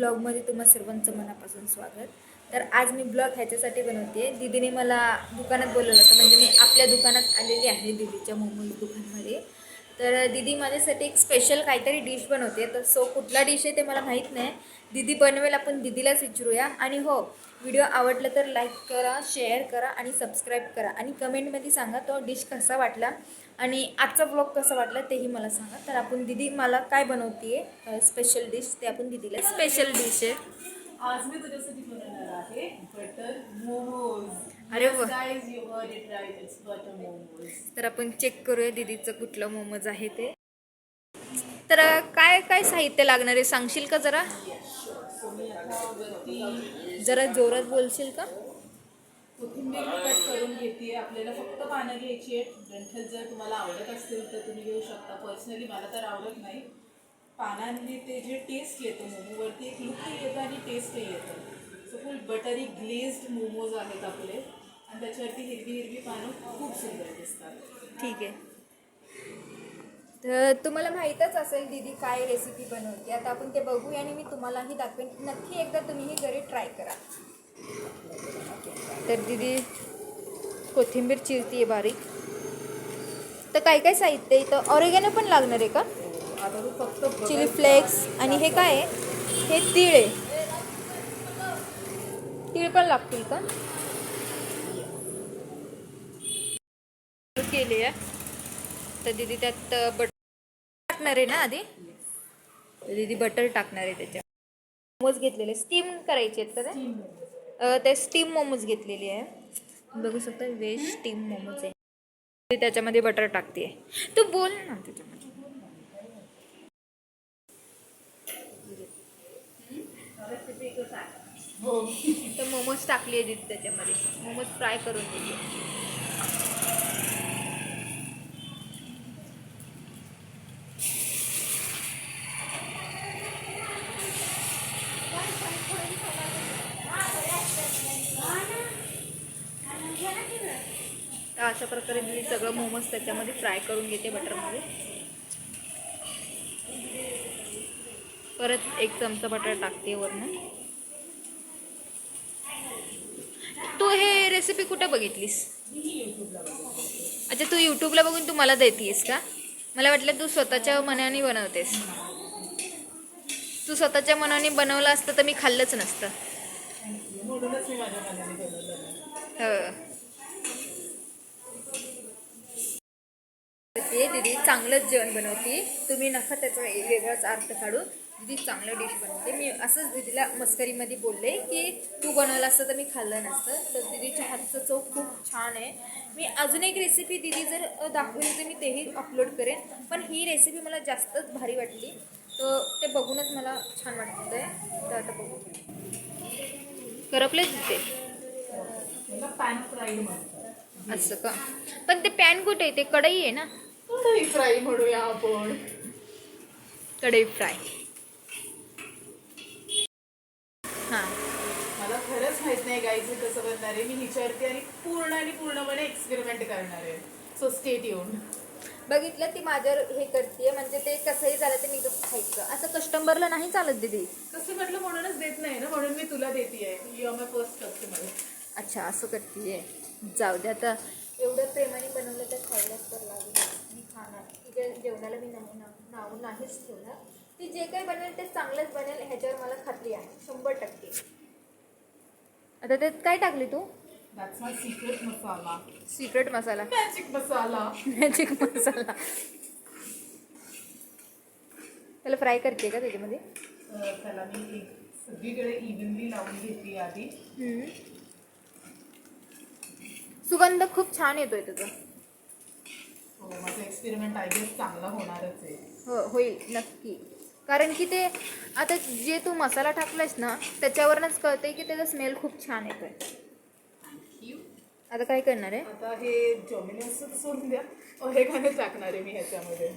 ब्लॉगमध्ये तुम्हा सर्वांचं मनापासून स्वागत. तर आज मी ब्लॉग ह्याच्यासाठी बनवते. दीदीने मला दुकानात बोलवलं होतं, म्हणजे मी आपल्या दुकानात आलेली आहे दीदीच्या मोमोज दुकानमध्ये. तर दीदी माझ्यासाठी एक स्पेशल काहीतरी डिश बनवते. तर कुठला डिश आहे ते मला माहीत नाही. दीदी बनवेल, आपण दीदीलाच विचारूया. आणि हो, व्हिडिओ आवडला तर लाईक करा, शेअर करा आणि सबस्क्राईब करा. आणि कमेंटमध्ये सांगा तो डिश कसा वाटला आणि आजचा ब्लॉग कसा वाटला तेही मला सांगा. तर आपण दीदी मला काय बनवते स्पेशल डिश, ते आपण दीदीला स्पेशल डिश आहे. आज मी तुझ्यासाठी बनवणार आहे बटर मोमोज. अरे वा. Guys, you heard it right, it's butter momos. तर आपण चेक करूया दीदीचं कुठलं मोमोज आहे ते. तर काय काय साहित्य लागणार आहे सांगशील का जरा? मी आता वरती जरा जोरात बोलशील का? कोथिंबीर कट करून घेते. आपल्याला फक्त पानं घ्यायची आहे. गंठल जर तुम्हाला आवडत असतील तर तुम्ही घेऊ शकता. पर्सनली मला तर आवडत नाही. पानांनी ते जे टेस्ट येतो मोमोवरती, एक लुकही येतं आणि टेस्टही येतं. So full buttery glazed momos आहेत आपले, आणि त्याच्यावरती हिरवी हिरवी पानं खूप सुंदर दिसतात. ठीक आहे. तर तुम्हाला माहीतच असेल दीदी काय रेसिपी बनवते. आता आपण ते बघूया आणि मी तुम्हालाही दाखवेन. नक्की एकदा तुम्हीही घरी ट्राय करा. तर दीदी कोथिंबीर चिरतीये बारीक. तर काय काय साहित्य इथं? ऑरेगॅनो पण लागणार आहे का? आता तू फक्त चिली फ्लेक्स. आणि हे काय आहे? हे तीळ आहे. तीळ पण लागतील का? केली आहे. तर दीदी त्यात बटर टाकणार आहे ना आधी. तर दीदी बटर टाकणार आहे त्याच्यात. मोमोज घेतलेले स्टीम करायचे आहेत का ते स्टीम मोमोज घेतलेली आहे. बघू शकता, व्हेज स्टीम मोमोज आहे. ती त्याच्यामध्ये बटर टाकते. तू बोल ना त्याच्यामध्ये. तर मोमोज टाकली आहे दीदी त्याच्यामध्ये. मोमोज फ्राय करून देते. तर अशा प्रकारे मी सगळं मोमोज त्याच्यामध्ये फ्राय करून घेते बटरमध्ये. परत एक चमचा बटर टाकते वरून. तू हे रेसिपी कुठे बघितलीस? अच्छा, तू यूट्यूबला बघून तू मला देतीस का? मला वाटलं तू स्वतःच्या मनाने बनवतेस. तू स्वतःच्या मनाने बनवलं असतं तर मी खाल्लंच नसतं. म्हणूनच मी माझ्या मनाने बनवलं. ते दीदी चांगलंच जेवण बनवते. तुम्ही नका त्याचा वेगळाच अर्थ काढू. दीदी चांगलं डिश बनवते. मी असंच दीदीला मस्करीमध्ये बोलले की तू बनवलं असतं तर मी खाल्लं नसतं. तर दीदीच्या हातचं चव खूप छान आहे. मी अजून एक रेसिपी दीदी जर दाखवली तर मी तेही अपलोड करेन. पण ही रेसिपी मला जास्तच भारी वाटली. तर ते बघूनच मला छान वाटतं आहे. तर आता बघू. करपलेच ते पॅन फ्राईड म्हणतात. असं का? पण ते पॅन कुठे आहे? ते कढई आहे ना. कढई फ्राय म्हणूया आपण. कढई फ्राय. हां. मला खरंच माहित नाही गाईज हे कसं बनणार आहे. मी हिच्यावरती आणि पूर्णपणे एक्सपेरिमेंट करणार आहे. So stay tuned. बघितलं ती माझ्यावर हे करते, म्हणजे ते कसंही झालं ते मी खायचं. असं कस्टमरला नाही चालत दीदी. कस्टमरला म्हणूनच देत नाही ना, म्हणून मी तुला देते. You are my first customer. अच्छा, असं करते. जाऊ दे आता. एवढं प्रेमाने बनवलं तर खायलाच तर लागेल. मी खाणार. तिच्या जेवणाला मी नाव नाहीच ठेवणार. ती जे काही बनेल ते चांगलंच बनेल ह्याच्यावर मला खात्री आहे 100%. आता त्यात काय टाकली तू? That's my secret masala. Secret masala. Magic masala. Magic masala. त्याला फ्राय करते का त्याच्यामध्ये? त्याला मी सगळीकडे इव्हनली लावून घेतली आधी. सुगंध खूप छान येतोय त्याचा. हो, माझा एक्सपेरिमेंट आय गेस चांगला होणारच आहे. हो, होईल नक्की. कारण की ते आता जे तू मसाला टाकलायस ना त्याच्यावरनच कळतंय की त्याचा स्मेल खूप छान येतोय. आता काय करणार आहे? आता हे जॉमिनस सोडून द्या. ओरेगानो टाकणार आहे मी ह्याच्यामध्ये.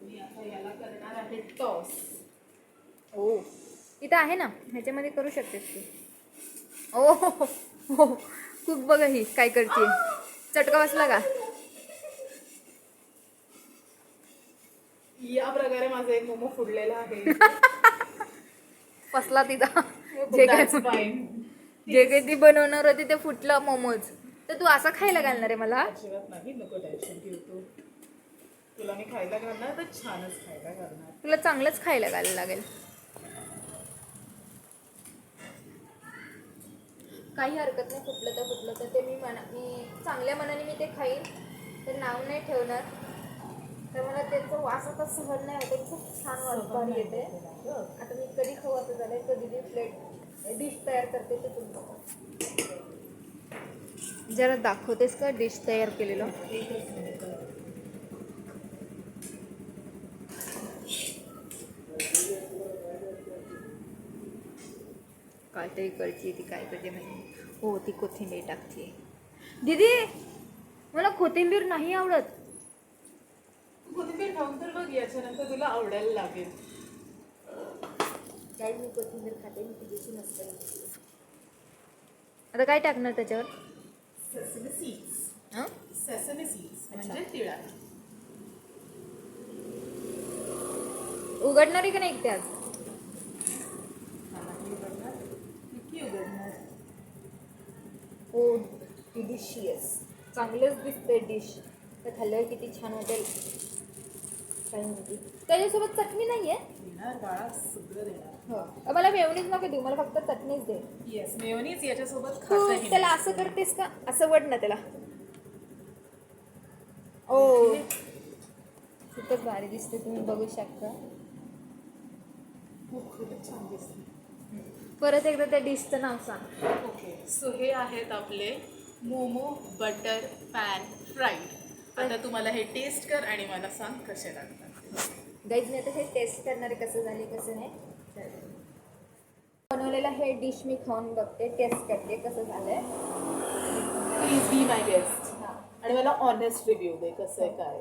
मी आता याला करणार आहे टॉस. ओ, इथं आहे ना, ह्याच्यामध्ये करू शकतेस तू. ओ हो, कुक बघा ही काय करते. चटका बसला का? या प्रकारे माझा एक मोमो फुडलेला आहे. फसला तिचा. जे काय That's fine. जे काही ती बनवणार होती ते फुटलं मोमोज. तर तू असं खायला घालणार आहे मला? अजिबात नाही, नको टेन्शन घेऊ तू. तुला मी खायला घालणार तर छानच खायला घालणार. तुला चांगलंच खायला घालायला लागेल. काही हरकत नाही, फुटलं तर ते मी चांगल्या मनाने मी ते खाईन. तर नाव नाही ठेवणार. तर मला त्याचं वास आता सहन नाही होते. खूप छान वाटणारी येते. आता मी कधी खाऊ असं झालंय. कधी डिश तयार करते ते तुला जरा दाखवतेस का डिश तयार केलेलं? एकच मिनिट. काय तरी करते ती, काय करते माहिती. हो, ती कोथिंबीर टाकते. दीदी मला कोथिंबीर नाही आवडत. कोथिंबीर खाऊन तर बघ, याच्यानंतर तुला आवडायला लागेल. काय मी कोथिंबीर खाते, मी तुझ्याशी मस्त लागते. आता काय टाकणार त्याच्यावर? Sesame seeds. हां, सेसमी सीड्स म्हणजे तिळा. उघडणार आहे का नाही त्यात? किती उघडणार? हो, डिलिशियस. चांगलंच दिसतंय डिश. तर खाल्ल्यावर किती छान वाटेल काय माहिती. त्याच्यासोबत चटणी नाही आहे? देणार बाळा, सगळं देणार. हो, मला मेयोनीज नको देऊ, मला फक्त चटणीच दे. येस, मेयोनीज याच्यासोबत तू खाताही त्याला नाही. असं करतेस का? असं वड ना त्याला. ओ, खूपच भारी दिसते, तुम्ही बघू शकता. खूपच छान दिसते. परत एकदा त्या डिशचं नाव सांग. ओके, सो हे आहेत आपले मोमो बटर पॅन फ्राईड. आता तुम्हाला हे टेस्ट कर आणि मला सांग कसे लागतात. गाईज मी आता हे टेस्ट करणारे कसं झाले कसं नाही. बनवलेलं हे डिश मी खाऊन बघते, टेस्ट करते कसं झालंय. Please be my guest. हां, आणि मला ऑनेस्ट रिव्ह्यू दे कसं आहे काय.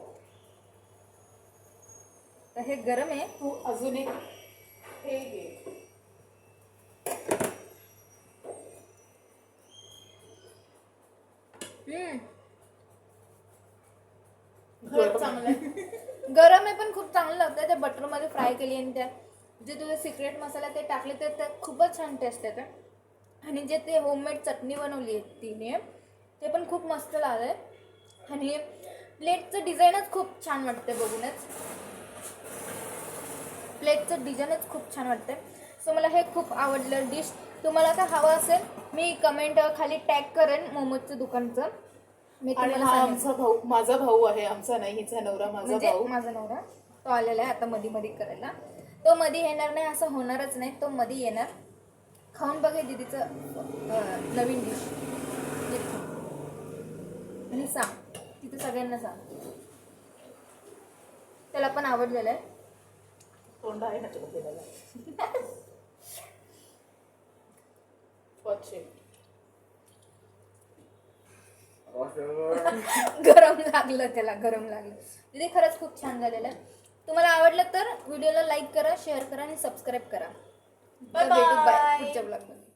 तर हे गरम आहे. तू अजून एक हे घे. खरंच चांगलं आहे. गरम आहे पण खूप चांगलं लागतं. त्या बटरमध्ये फ्राय केली आणि त्या जे तुझे सिक्रेट मसाला ते टाकले तर ते खूपच छान टेस्ट येते. आणि जे ते होममेड चटणी बनवली आहे तिने ते पण खूप मस्त लागलं आहे. आणि प्लेटचं डिझाईनच खूप छान वाटते बघूनच. प्लेटचं डिझाईनच खूप छान वाटते. सो मला हे खूप आवडलं डिश. तुम्हाला काय हवं असेल मी कमेंट खाली टॅग करेन मोमोजचं दुकानचं. मी आणि तुम्हाला हा सांगेन. आमचा भाऊ, माझा भाऊ आहे, आमचा नाही, हिचा नवरा माझा म्हणजे भाऊ. माझा नवरा तो आलेला आहे आता मध्ये करायला. तो मध्ये येणार नाही असं होणारच नाही, तो मध्ये येणार. खाऊन बघे दीदीचं नवीन डिश आणि सांग तिथं सगळ्यांना सांग. त्याला पण आवडलेलं आहे. तोंड आहे ना तुला केलेला. गरम लागलं त्याला, गरम लागलं. दीदी खरंच खूप छान झालेलं आहे. तुम्हाला आवडलं तर व्हिडिओला लाईक करा, शेअर करा आणि सबस्क्राईब करा. बाय भेटू बाय. पुढच्या ब्लॉगमध्ये.